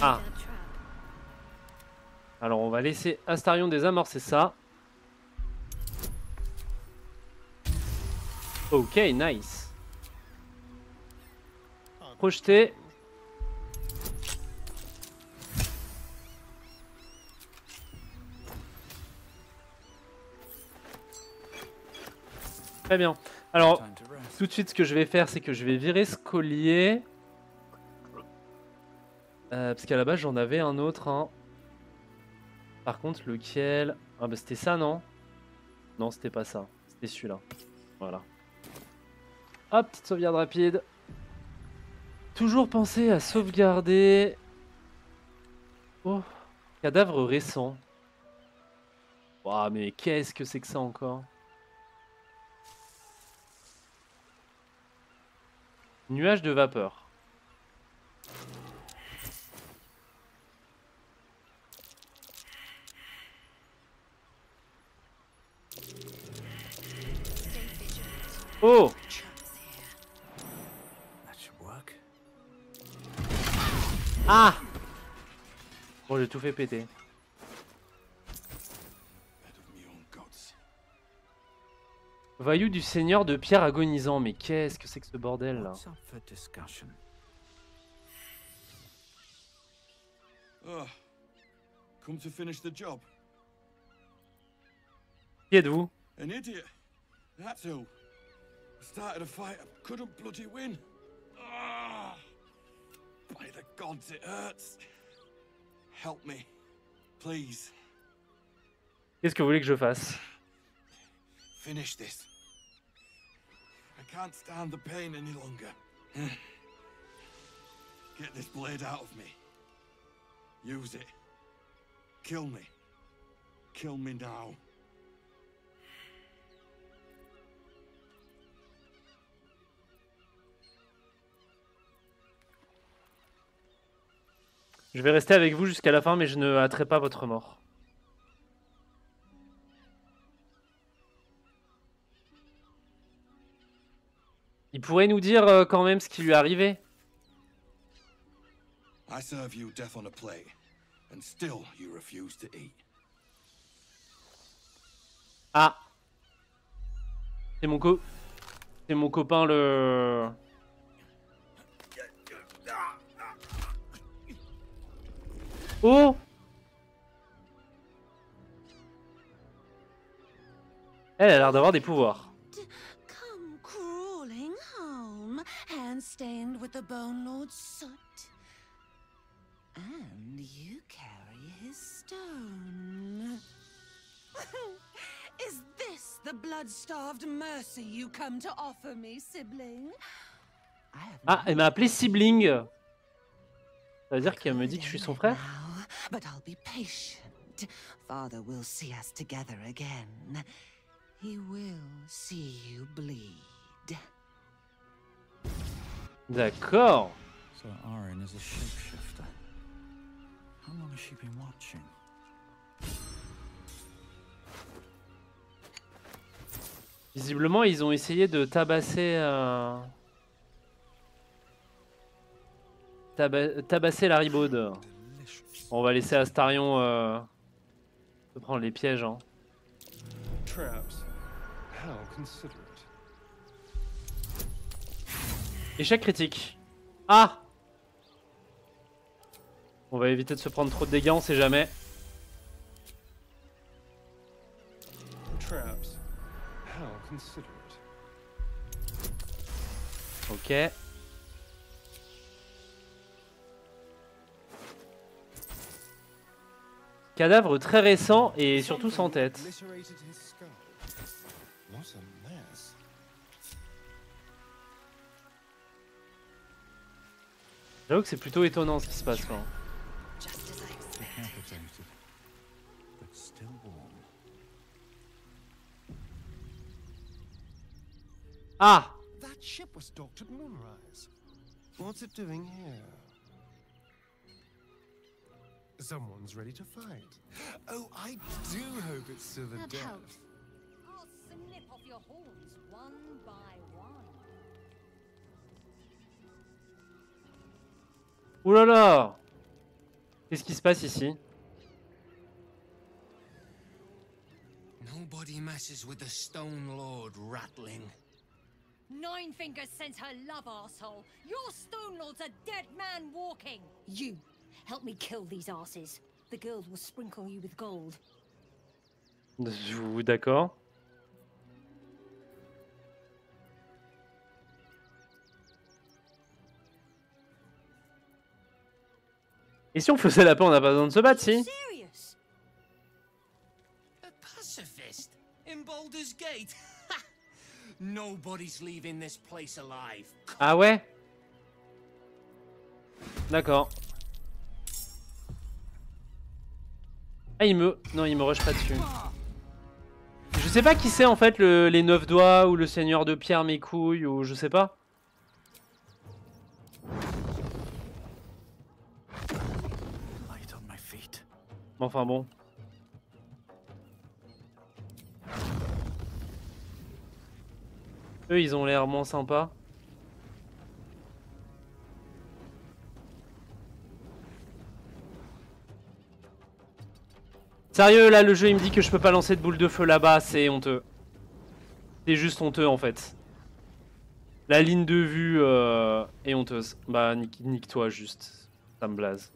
Ah. Alors on va laisser Astarion désamorcer ça. Ok, nice. Projeté. Très bien. Alors, tout de suite, ce que je vais faire, c'est que je vais virer ce collier. Parce qu'à la base, j'en avais un autre. Hein. Par contre, lequel... Ah bah c'était ça, non? Non, c'était pas ça. C'était celui-là. Voilà. Hop, petite sauvegarde rapide. Toujours penser à sauvegarder... Oh, cadavre récent. Waouh, mais qu'est-ce que c'est que ça encore? Nuage de vapeur. Oh! Ah! Bon, j'ai tout fait péter. Vaillou du seigneur de pierre agonisant. Mais qu'est-ce que c'est que ce bordel là? Come to finish the job. Qui êtes-vous? An idiot. That's who. I started a fight I couldn't bloody win. Ah! By the gods, it hurts. Help me, please. Qu'est-ce que vous voulez que je fasse? Finish this. I can't stand the pain any longer. Get this blade out of me. Use it. Kill me. Kill me now. Je vais rester avec vous jusqu'à la fin, mais je ne hâterai pas votre mort. Il pourrait nous dire quand même ce qui lui est arrivé. I serve you death on a plate, and still you refuse to eat. Ah. C'est mon copain le... Oh! Elle a l'air d'avoir des pouvoirs. Come crawling home, hand-stained with the Bone Lord's soot. And you carry his stone. Is this the blood-starved mercy you come to offer me, sibling? Ah, elle m'a appelé sibling. Ça veut dire qu'elle me dit que je suis son frère? But I'll be patient. Father will see us together again. He will see you bleed. D'accord. So Arin is a shapeshifter. How long has she been watching? Visiblement, ils ont essayé de tabasser... tabasser la ribaude. On va laisser Astarion prendre les pièges. Hein. Échec critique. Ah! On va éviter de se prendre trop de dégâts, on sait jamais. Ok. Cadavre très récent et surtout sans tête. J'avoue que c'est plutôt étonnant ce qui se passe là. Ah! That ship was docked at Moonrise. What's it doing here? Someone's ready to fight. Oh, I do hope it's to the death. I'll snip off your horns one by one. Ouh là là! Qu'est-ce qui se passe ici? Nobody messes with the Stone Lord, Ratling. Nine Fingers sent her love, arsehole. Your Stone Lord's a dead man walking. You, help me kill these asses. The girls will sprinkle you with gold. D'accord. Et si on faisait la paix, on n'a pas besoin de se battre, si? Serious? A pacifist in Baldur's Gate? Nobody's leaving this place alive. Ah ouais? D'accord. Ah, il me... Non, il me rush pas dessus. Je sais pas qui c'est en fait, les 9 doigts ou le seigneur de pierre mes couilles ou je sais pas. Enfin bon. Eux ils ont l'air moins sympas. Sérieux là le jeu il me dit que je peux pas lancer de boule de feu là-bas, c'est honteux. C'est juste honteux en fait. La ligne de vue est honteuse. Bah nique-toi juste, ça me blase.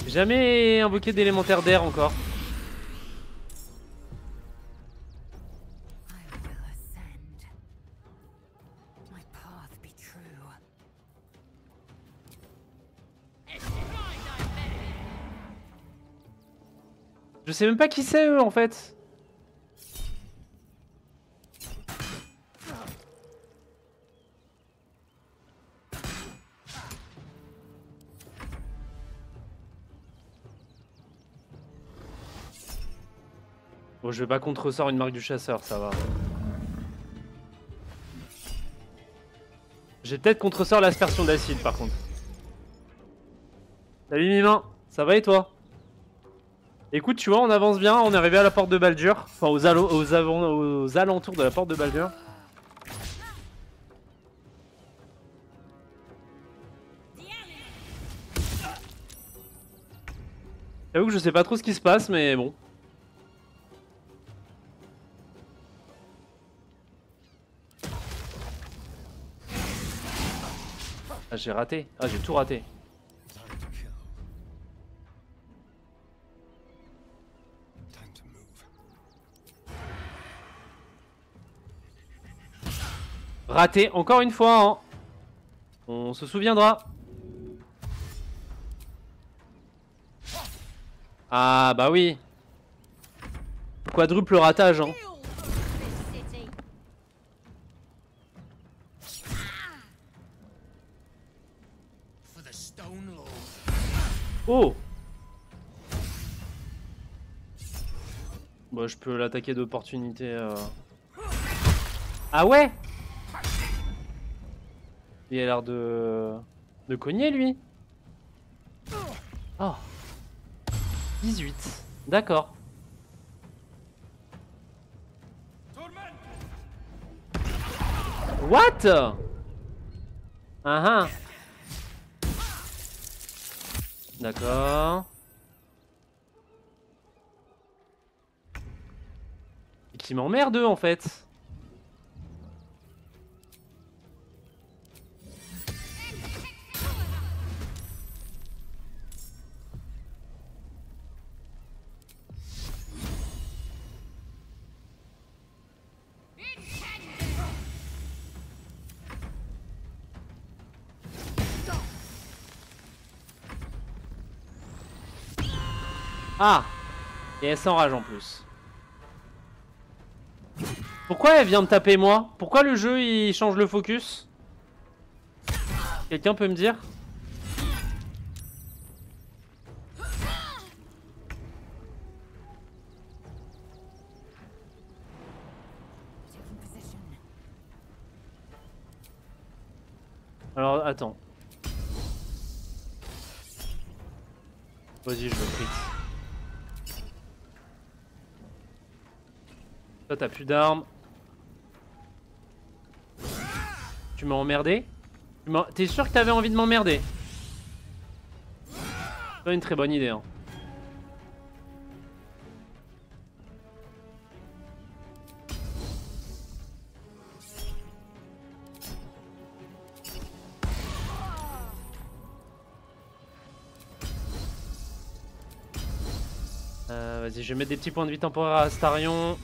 Jamais invoqué d'élémentaire d'air encore. Je sais même pas qui c'est eux en fait. Bon, je vais pas contresort une marque du chasseur, ça va. J'ai peut-être contresort l'aspersion d'acide par contre. Salut Mimin, ça va et toi? Écoute, tu vois, on avance bien, on est arrivé à la porte de Baldur. Enfin, aux alentours de la porte de Baldur. J'avoue que je sais pas trop ce qui se passe, mais bon. Ah, j'ai raté. Ah, j'ai tout raté. Raté encore une fois, hein. On se souviendra. Ah bah oui. Quadruple ratage, hein. Oh. Bon, je peux l'attaquer d'opportunité. Ah ouais. Il a l'air de cogner lui. Oh. 18. D'accord. What? Ah ah. D'accord. Et qui m'emmerde en fait. Ah. Et elle s'enrage en plus. Pourquoi elle vient me taper moi? Pourquoi le jeu il change le focus? Quelqu'un peut me dire? Alors attends. Vas-y, je le crit. Toi t'as plus d'armes. Tu m'as emmerdé? T'es sûr que t'avais envie de m'emmerder? C'est pas une très bonne idée hein. Vas-y, je vais mettre des petits points de vie temporaires à Astarion.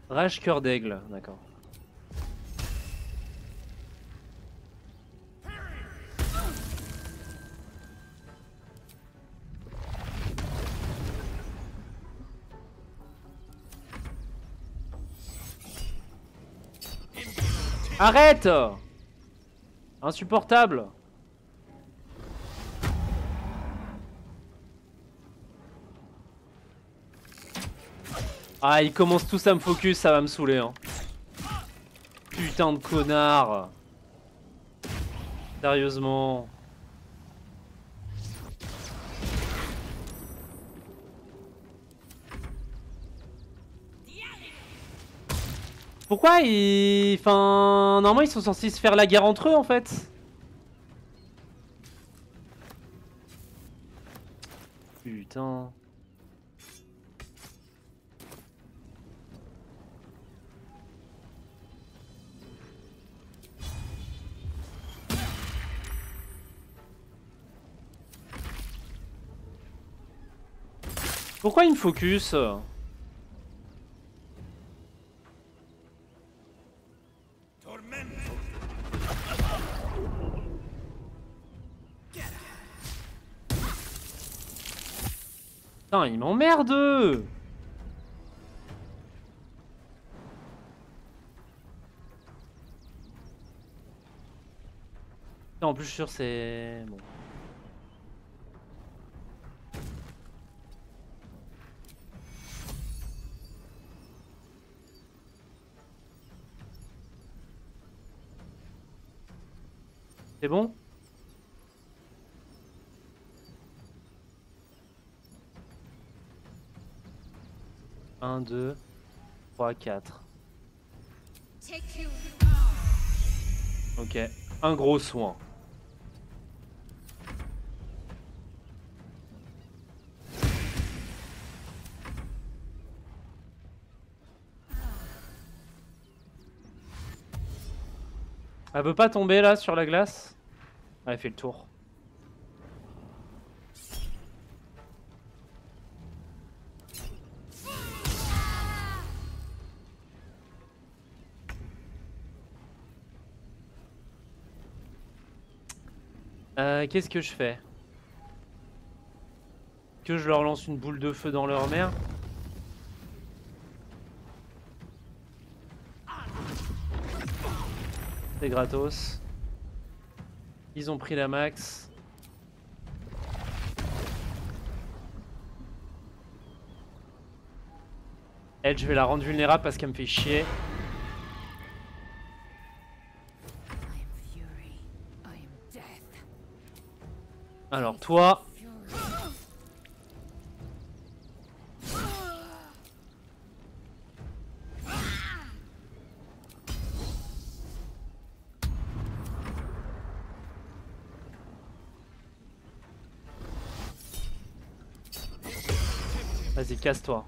Rage cœur d'aigle, d'accord. Arrête! Insupportable! Ah, ils commencent tous à me focus, ça va me saouler, hein. Putain de connard. Sérieusement. Pourquoi ils... Enfin... Normalement, ils sont censés se faire la guerre entre eux, en fait. Putain... Pourquoi il me focus? Putain, il m'emmerde! En plus, je suis sûr c'est... Bon. C'est bon? Un, 2, 3, 4. Ok, un gros soin. Elle veut pas tomber là sur la glace? Ah, elle fait le tour. Qu'est-ce que je fais? Que je leur lance une boule de feu dans leur mer? C'est gratos. Ils ont pris la max. Elle, je vais la rendre vulnérable parce qu'elle me fait chier. Alors toi... Vas-y, casse-toi.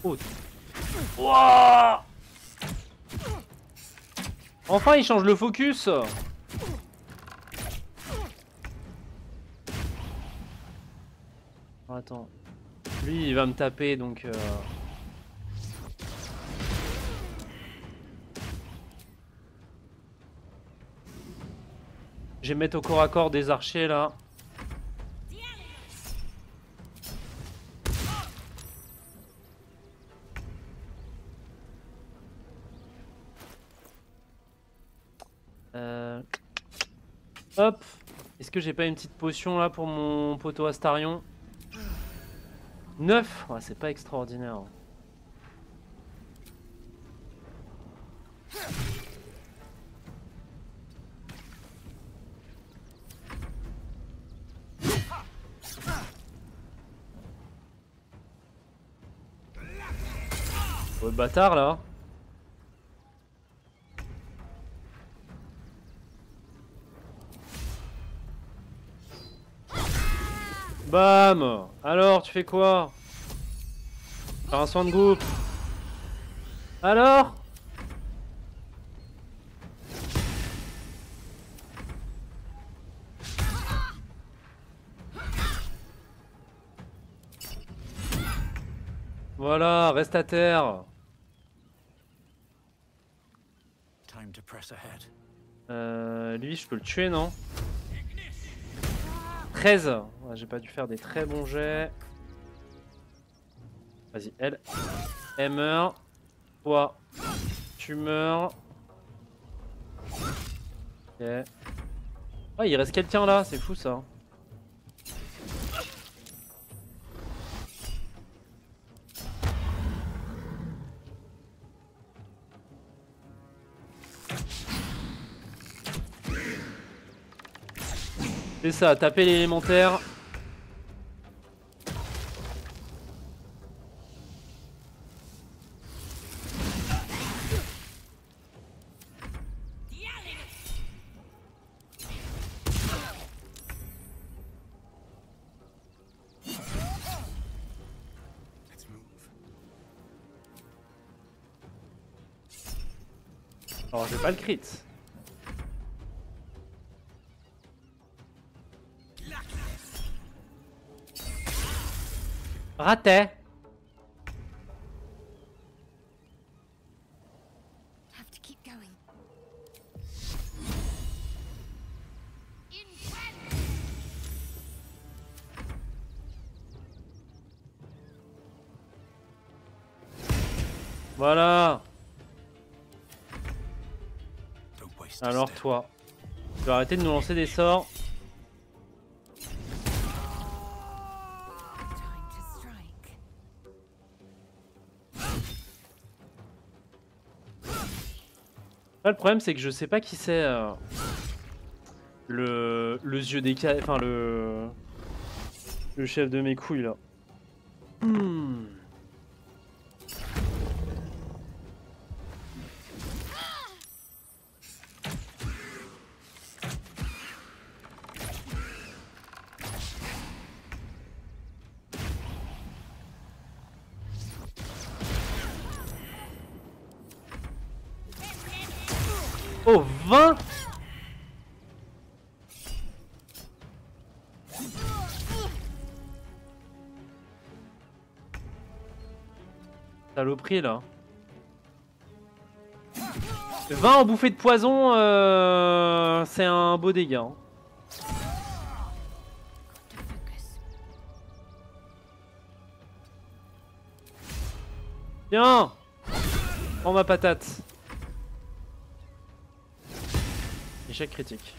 Oh. Wouah! Enfin, il change le focus. Oh, attends. Lui, il va me taper, donc... Je vais mettre au corps à corps des archers, là. Hop. Est-ce que j'ai pas une petite potion là pour mon poteau Astarion? 9. Ouais, c'est pas extraordinaire. Oh, le bâtard là. Bam! Alors, tu fais quoi? Faire un soin de groupe. Alors? Voilà, reste à terre. Time to press ahead. Lui, je peux le tuer, non? 13. Ouais, j'ai pas dû faire des très bons jets. Vas-y, elle. Elle meurt. Toi, tu meurs. Ok. Ah, il reste quelqu'un là, c'est fou ça. C'est ça, taper l'élémentaire. Alors j'ai pas le crit. Raté. Have to keep going. Voilà. Alors toi, tu vas arrêter de nous lancer des sorts. Là, le problème c'est que je sais pas qui c'est le yeux des enfin le chef de mes couilles là. Oh, 20. Saloperie là. 20 en bouffée de poison, c'est un beau dégât. Hein. Tiens, prends ma patate. Échec critique.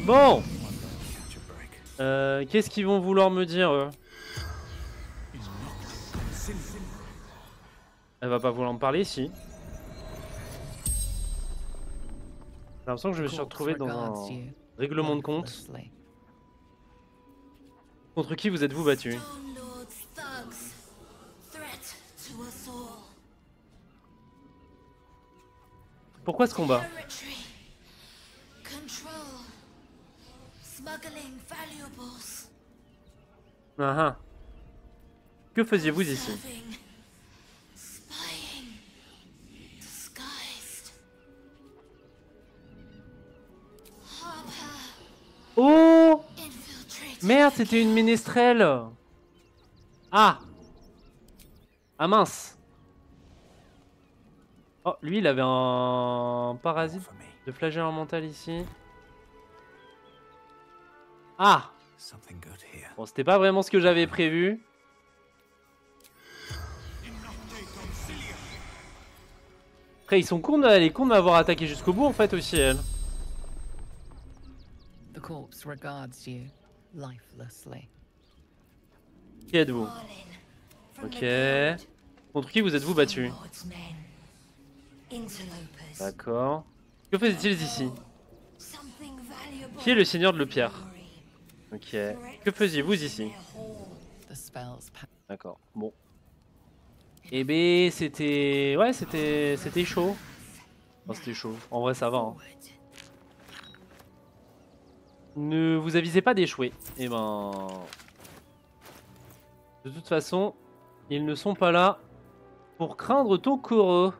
Bon. Qu'est-ce qu'ils vont vouloir me dire eux? Elle va pas vouloir me parler ici. J'ai l'impression que je me suis retrouvé dans un règlement de compte. Contre qui vous êtes-vous battu? Pourquoi ce combat? Ah ah. Que faisiez-vous ici? Oh! Merde, c'était une ménestrelle! Ah! Ah mince! Oh, lui il avait un parasite de flagelle mental ici. Ah! Bon, c'était pas vraiment ce que j'avais prévu. Après, ils sont cons, elle est con de m'avoir attaqué jusqu'au bout en fait aussi, elle. The corpse regards you lifelessly. Qui êtes-vous? Ok. Contre qui vous êtes-vous battu? D'accord. Que faisaient-ils ici? Qui est le seigneur de l'Epierre? Ok. Que faisiez-vous ici? D'accord. Bon. Eh ben, c'était... Ouais, c'était chaud. Oh, c'était chaud. En vrai, ça va. Hein. Ne vous avisez pas d'échouer. Eh ben... De toute façon, ils ne sont pas là pour craindre ton Koro.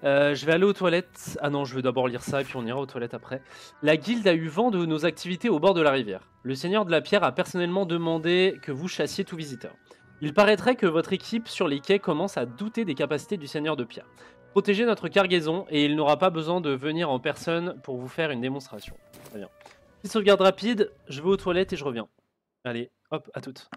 Je vais aller aux toilettes. Ah non, je vais d'abord lire ça et puis on ira aux toilettes après. La guilde a eu vent de nos activités au bord de la rivière. Le seigneur de la pierre a personnellement demandé que vous chassiez tout visiteur. Il paraîtrait que votre équipe sur les quais commence à douter des capacités du seigneur de pierre. Protégez notre cargaison et il n'aura pas besoin de venir en personne pour vous faire une démonstration. Très bien. Petite sauvegarde rapide, je vais aux toilettes et je reviens. Allez, hop, à toutes.